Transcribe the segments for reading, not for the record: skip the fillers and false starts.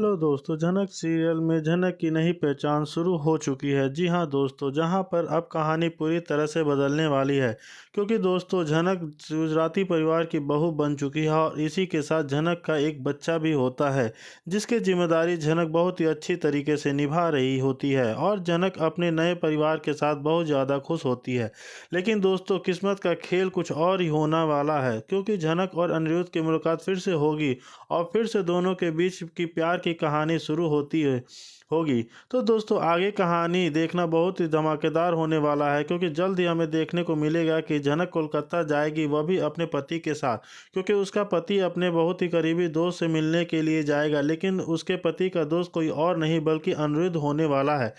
Hello दोस्तों, जनक serial में जनक की नई पहचान शुरू हो चुकी है। जी हाँ दोस्तों, जहां पर अब कहानी पूरी तरह से बदलने वाली है, क्योंकि दोस्तों जनक गुजराती परिवार की बहू बन चुकी है और इसी के साथ जनक का एक बच्चा भी होता है, जिसकी जिम्मेदारी जनक बहुत ही अच्छी तरीके से निभा रही होती है और जनक अपने नए परिवार के साथ बहुत ज़्यादा खुश होती है। लेकिन दोस्तों, किस्मत का खेल कुछ और ही होने वाला है, क्योंकि जनक और अनिरुद्ध की मुलाकात फिर से होगी और फिर से दोनों के बीच की प्यार की कहानी शुरू होगी। तो दोस्तों, आगे कहानी देखना बहुत ही धमाकेदार होने वाला है, क्योंकि जल्द ही हमें देखने को मिलेगा कि जनक कोलकाता जाएगी, वह भी अपने पति के साथ, क्योंकि उसका पति अपने बहुत ही करीबी दोस्त से मिलने के लिए जाएगा, लेकिन उसके पति का दोस्त कोई और नहीं बल्कि अनिरुद्ध होने वाला है।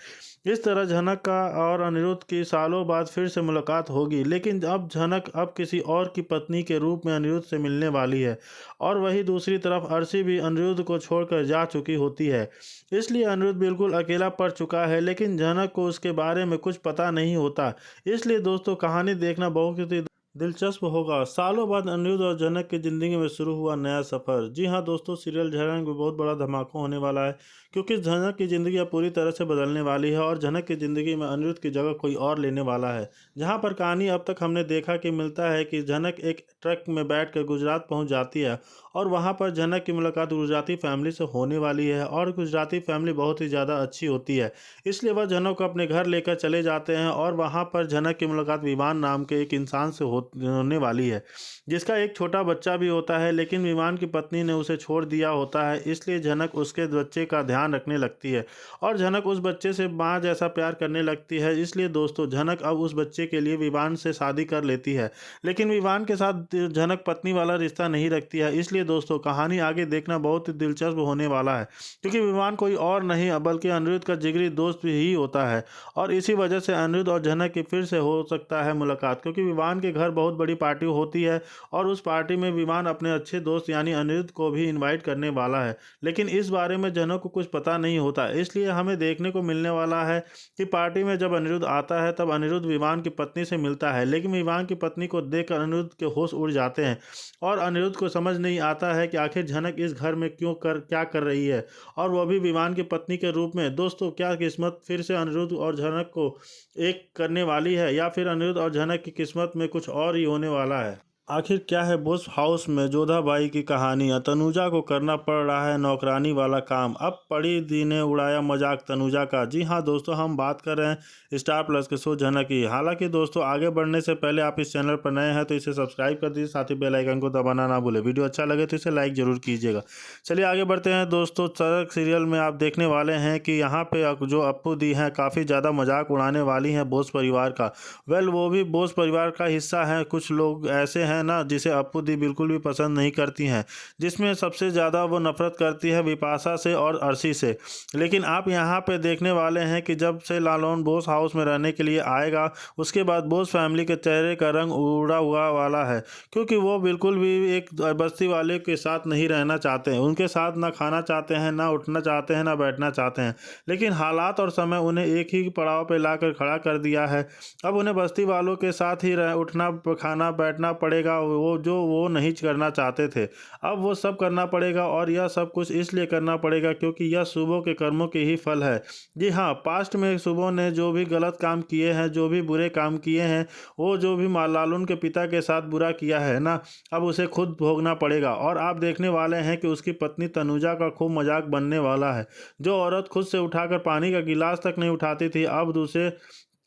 इस तरह जनक का और अनिरुद्ध की सालों बाद फिर से मुलाकात होगी, लेकिन अब जनक अब किसी और की पत्नी के रूप में अनिरुद्ध से मिलने वाली है और वहीं दूसरी तरफ अर्शी भी अनिरुद्ध को छोड़कर जा चुकी होती है। इसलिए अनिरुद्ध बिल्कुल अकेला पड़ चुका है, लेकिन जनक को उसके बारे में कुछ पता नहीं होता। इसलिए दोस्तों, कहानी देखना बहुत ही दिलचस्प होगा। सालों बाद अनिरुद्ध और जनक की जिंदगी में शुरू हुआ नया सफर। जी हाँ दोस्तों, सीरियल झलक में बहुत बड़ा धमाका होने वाला है, क्योंकि जनक की ज़िंदगी अब पूरी तरह से बदलने वाली है और जनक की ज़िंदगी में अनिरुद्ध की जगह कोई और लेने वाला है। जहां पर कहानी अब तक हमने देखा कि मिलता है कि जनक एक ट्रक में बैठकर गुजरात पहुंच जाती है और वहां पर जनक की मुलाकात गुजराती फैमिली से होने वाली है और गुजराती फैमिली बहुत ही ज़्यादा अच्छी होती है। इसलिए वह जनक को अपने घर लेकर चले जाते हैं और वहाँ पर जनक की मुलाकात विवान नाम के एक इंसान से होने वाली है, जिसका एक छोटा बच्चा भी होता है, लेकिन विवान की पत्नी ने उसे छोड़ दिया होता है। इसलिए जनक उसके बच्चे का ध्यान रखने लगती है और जनक उस बच्चे से माँ जैसा प्यार करने लगती है। इसलिए दोस्तों, जनक अब उस बच्चे के लिए विवान से शादी कर लेती है, लेकिन विवान के साथ जनक पत्नी वाला रिश्ता नहीं रखती है। इसलिए दोस्तों, कहानी आगे देखना बहुत ही दिलचस्प होने वाला है, क्योंकि विवान कोई और नहीं बल्कि अनिरुद्ध का जिगरी दोस्त ही होता है और इसी वजह से अनिरुद्ध और जनक की फिर से हो सकता है मुलाकात, क्योंकि विवान के घर बहुत बड़ी पार्टी होती है और उस पार्टी में विवान अपने अच्छे दोस्त यानी अनिरुद्ध को भी इनवाइट करने वाला है, लेकिन इस बारे में जनक को कुछ पता नहीं होता। इसलिए हमें देखने को मिलने वाला है कि पार्टी में जब अनिरुद्ध आता है तब अनिरुद्ध विवान की पत्नी से मिलता है, लेकिन विवान की पत्नी को देखकर अनिरुद्ध के होश उड़ जाते हैं और अनिरुद्ध को समझ नहीं आता है कि आखिर जनक इस घर में क्या कर रही है, और वह भी विवान की पत्नी के रूप में। दोस्तों, क्या किस्मत फिर से अनिरुद्ध और जनक को एक करने वाली है, या फिर अनिरुद्ध और जनक की किस्मत में कुछ और ही होने वाला है? आखिर क्या है बोस हाउस में जोधाबाई की कहानी? तनुजा को करना पड़ रहा है नौकरानी वाला काम। अब पड़ी दी ने उड़ाया मजाक तनुजा का। जी हाँ दोस्तों, हम बात कर रहे हैं स्टार प्लस के शो जनक की। हालांकि दोस्तों, आगे बढ़ने से पहले आप इस चैनल पर नए हैं तो इसे सब्सक्राइब कर दीजिए, साथ ही बेल आइकन को दबाना ना भूलें। वीडियो अच्छा लगे तो इसे लाइक जरूर कीजिएगा। चलिए आगे बढ़ते हैं दोस्तों। जनक सीरियल में आप देखने वाले हैं कि यहाँ पे जो अप्पू दी हैं काफ़ी ज़्यादा मजाक उड़ाने वाली हैं बोस परिवार का। वो भी बोस परिवार का हिस्सा हैं। कुछ लोग ऐसे हैं ना जिसे अप्पू दी बिल्कुल भी पसंद नहीं करती हैं, जिसमें सबसे ज़्यादा वो नफरत करती है विपाशा से और अर्शी से। लेकिन आप यहाँ पे देखने वाले हैं कि जब से लालौन बोस हाउस में रहने के लिए आएगा, उसके बाद बोस फैमिली के चेहरे का रंग उड़ा हुआ वाला है, क्योंकि वो बिल्कुल भी एक बस्ती वाले के साथ नहीं रहना चाहते हैं। उनके साथ ना खाना चाहते हैं, ना उठना चाहते हैं, ना बैठना चाहते हैं, लेकिन हालात और समय उन्हें एक ही पड़ाव पर लाकर खड़ा कर दिया है। अब उन्हें बस्ती वालों के साथ ही उठना, खाना, बैठना पड़ेगा, वो नहीं करना चाहते थे। अब वो सब करना पड़ेगा और यह सब कुछ इसलिए करना पड़ेगा क्योंकि यह शुभों के कर्मों के ही फल है। जी हाँ, पास्ट में शुभों ने जो भी गलत काम किए हैं, जो भी बुरे काम किए हैं, वो जो भी लालून के पिता के साथ बुरा किया है ना, अब उसे खुद भोगना पड़ेगा। और आप देखने वाले हैं कि उसकी पत्नी तनुजा का खूब मजाक बनने वाला है। जो औरत खुद से उठाकर पानी का गिलास तक नहीं उठाती थी, अब दूसरे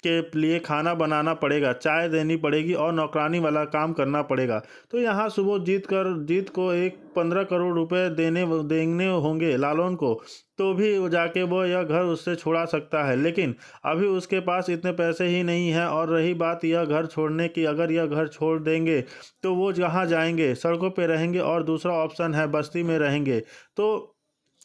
के लिए खाना बनाना पड़ेगा, चाय देनी पड़ेगी और नौकरानी वाला काम करना पड़ेगा। तो यहाँ सुबह जीत को 15 करोड़ रुपए देने होंगे लालौन को, तो भी वो जाके वो यह घर उससे छुड़ा सकता है, लेकिन अभी उसके पास इतने पैसे ही नहीं हैं। और रही बात यह घर छोड़ने की, अगर यह घर छोड़ देंगे तो वो जहाँ जाएंगे सड़कों पे रहेंगे और दूसरा ऑप्शन है बस्ती में रहेंगे। तो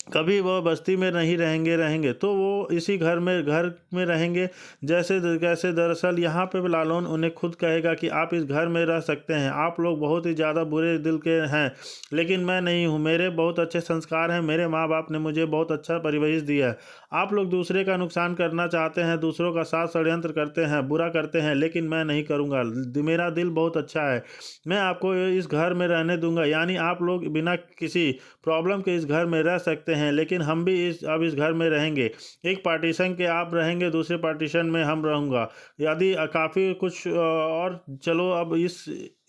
कभी वह बस्ती में नहीं रहेंगे तो वो इसी घर में रहेंगे। कैसे दरअसल यहाँ पे लालौन उन्हें खुद कहेगा कि आप इस घर में रह सकते हैं, आप लोग बहुत ही ज़्यादा बुरे दिल के हैं, लेकिन मैं नहीं हूँ, मेरे बहुत अच्छे संस्कार हैं, मेरे माँ बाप ने मुझे बहुत अच्छा परिवेश दिया है। आप लोग दूसरे का नुकसान करना चाहते हैं, दूसरों का साथ षड्यंत्र करते हैं, बुरा करते हैं, लेकिन मैं नहीं करूँगा। मेरा दिल बहुत अच्छा है, मैं आपको इस घर में रहने दूंगा, यानी आप लोग बिना किसी प्रॉब्लम के इस घर में रह सकते सकते हैं, लेकिन हम भी अब इस घर में रहेंगे। एक पार्टीशन के आप रहेंगे, दूसरे पार्टीशन में हम रहूँगा। यदि काफ़ी कुछ और चलो अब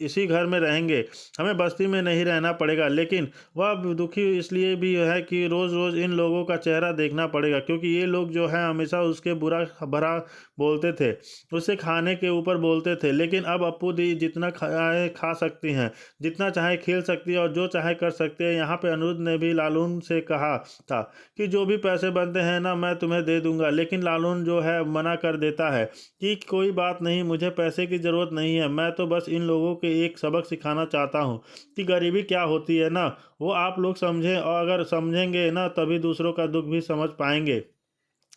इसी घर में रहेंगे, हमें बस्ती में नहीं रहना पड़ेगा। लेकिन वह अब दुखी इसलिए भी है कि रोज़ रोज़ इन लोगों का चेहरा देखना पड़ेगा, क्योंकि ये लोग जो है हमेशा उसके बुरा भरा बोलते थे, उससे खाने के ऊपर बोलते थे। लेकिन अब अप्पू दी जितना खाए खा सकती हैं, जितना चाहे खेल सकती है और जो चाहे कर सकते हैं। यहाँ पे अनिरुद्ध ने भी लालून से कहा था कि जो भी पैसे बनते हैं ना मैं तुम्हें दे दूंगा, लेकिन लालून जो है मना कर देता है कि कोई बात नहीं, मुझे पैसे की ज़रूरत नहीं है, मैं तो बस इन लोगों के एक सबक सिखाना चाहता हूँ कि गरीबी क्या होती है ना, वो आप लोग समझें, और अगर समझेंगे ना तभी दूसरों का दुख भी समझ पाएंगे।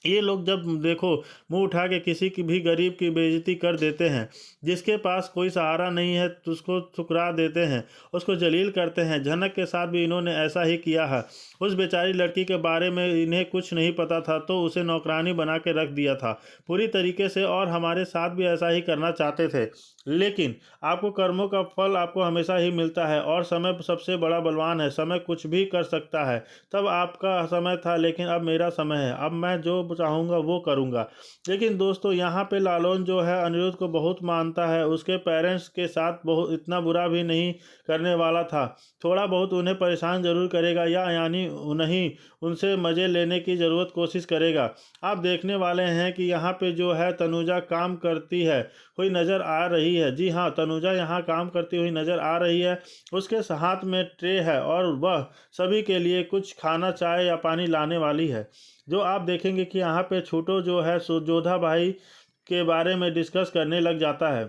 ये लोग जब देखो मुंह उठा के किसी की भी गरीब की बेइज्जती कर देते हैं, जिसके पास कोई सहारा नहीं है तो उसको ठुकरा देते हैं, उसको जलील करते हैं। झनक के साथ भी इन्होंने ऐसा ही किया है। उस बेचारी लड़की के बारे में इन्हें कुछ नहीं पता था तो उसे नौकरानी बना के रख दिया था पूरी तरीके से, और हमारे साथ भी ऐसा ही करना चाहते थे। लेकिन आपको कर्मों का फल आपको हमेशा ही मिलता है, और समय सबसे बड़ा बलवान है, समय कुछ भी कर सकता है। तब आपका समय था, लेकिन अब मेरा समय है, अब मैं जो चाहूँगा वो करूँगा। लेकिन दोस्तों यहाँ पे लालून जो है अनिरुद्ध को बहुत मानता है, उसके पेरेंट्स के साथ बहुत इतना बुरा भी नहीं करने वाला था। थोड़ा बहुत उन्हें परेशान जरूर करेगा, या यानी नहीं उनसे मज़े लेने की ज़रूरत कोशिश करेगा। आप देखने वाले हैं कि यहाँ पे जो है तनुजा काम करती है हुई नज़र आ रही है। जी हाँ, तनुजा यहाँ काम करती हुई नज़र आ रही है। उसके हाथ में ट्रे है और वह सभी के लिए कुछ खाना, चाय या पानी लाने वाली है। जो आप देखेंगे कि यहाँ पे छोटो जो है जोधा भाई के बारे में डिस्कस करने लग जाता है।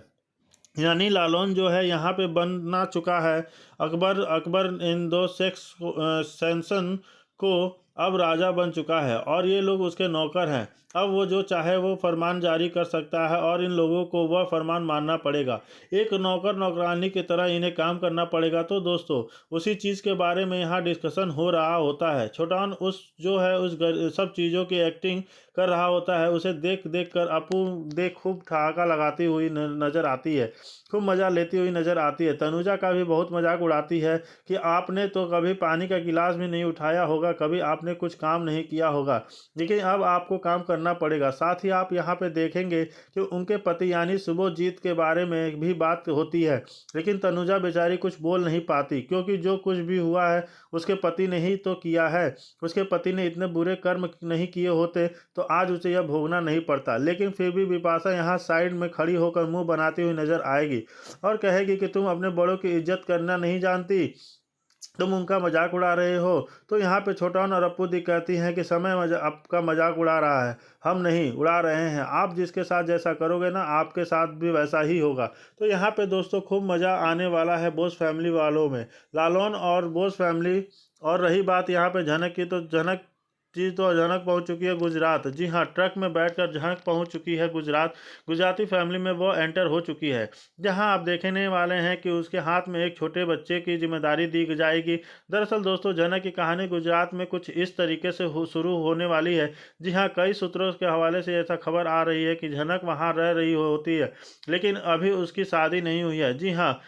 यानी लालून जो है यहाँ पे बना चुका है अकबर। अकबर इन दो सेंसन को अब राजा बन चुका है और ये लोग उसके नौकर हैं। अब वो जो चाहे वो फरमान जारी कर सकता है और इन लोगों को वह फरमान मानना पड़ेगा। एक नौकर नौकरानी की तरह इन्हें काम करना पड़ेगा। तो दोस्तों उसी चीज़ के बारे में यहाँ डिस्कशन हो रहा होता है। छोटान उस जो है सब चीज़ों की एक्टिंग कर रहा होता है। उसे देख देख कर अपू देख खूब ठहाका लगाती हुई नजर आती है, खूब मज़ा लेती हुई नजर आती है। तनुजा का भी बहुत मजाक उड़ाती है कि आपने तो कभी पानी का गिलास भी नहीं उठाया होगा, कभी आपने कुछ काम नहीं किया होगा, लेकिन अब आपको काम करना पड़ेगा। साथ ही आप यहाँ पे देखेंगे कि उनके पति यानी सुबोजीत के बारे में भी बात होती है, लेकिन तनुजा बेचारी कुछ बोल नहीं पाती, क्योंकि जो कुछ भी हुआ है उसके पति ने ही तो किया है। उसके पति ने इतने बुरे कर्म नहीं किए होते तो आज उसे यह भोगना नहीं पड़ता। लेकिन फिर भी बिपाशा यहाँ साइड में खड़ी होकर मुंह बनाती हुई नजर आएगी और कहेगी कि तुम अपने बड़ों की इज्जत करना नहीं जानती, तुम उनका मजाक उड़ा रहे हो। तो यहाँ पे छोटान और अप्पू दी कहती हैं कि समय आपका मजाक उड़ा रहा है, हम नहीं उड़ा रहे हैं। आप जिसके साथ जैसा करोगे ना आपके साथ भी वैसा ही होगा। तो यहाँ पे दोस्तों खूब मज़ा आने वाला है बोस फैमिली वालों में, लालून और बोस फैमिली। और रही बात यहाँ पे झनक की, तो झनक पहुंच चुकी है गुजरात। जी हाँ, ट्रक में बैठकर झनक पहुंच चुकी है गुजरात। गुजराती फैमिली में वो एंटर हो चुकी है, जहां आप देखने वाले हैं कि उसके हाथ में एक छोटे बच्चे की जिम्मेदारी दी जाएगी। दरअसल दोस्तों झनक की कहानी गुजरात में कुछ इस तरीके से शुरू होने वाली है। जी हाँ, कई सूत्रों के हवाले से ऐसा खबर आ रही है कि झनक वहाँ रह रही होती है, लेकिन अभी उसकी शादी नहीं हुई है। जी हाँ,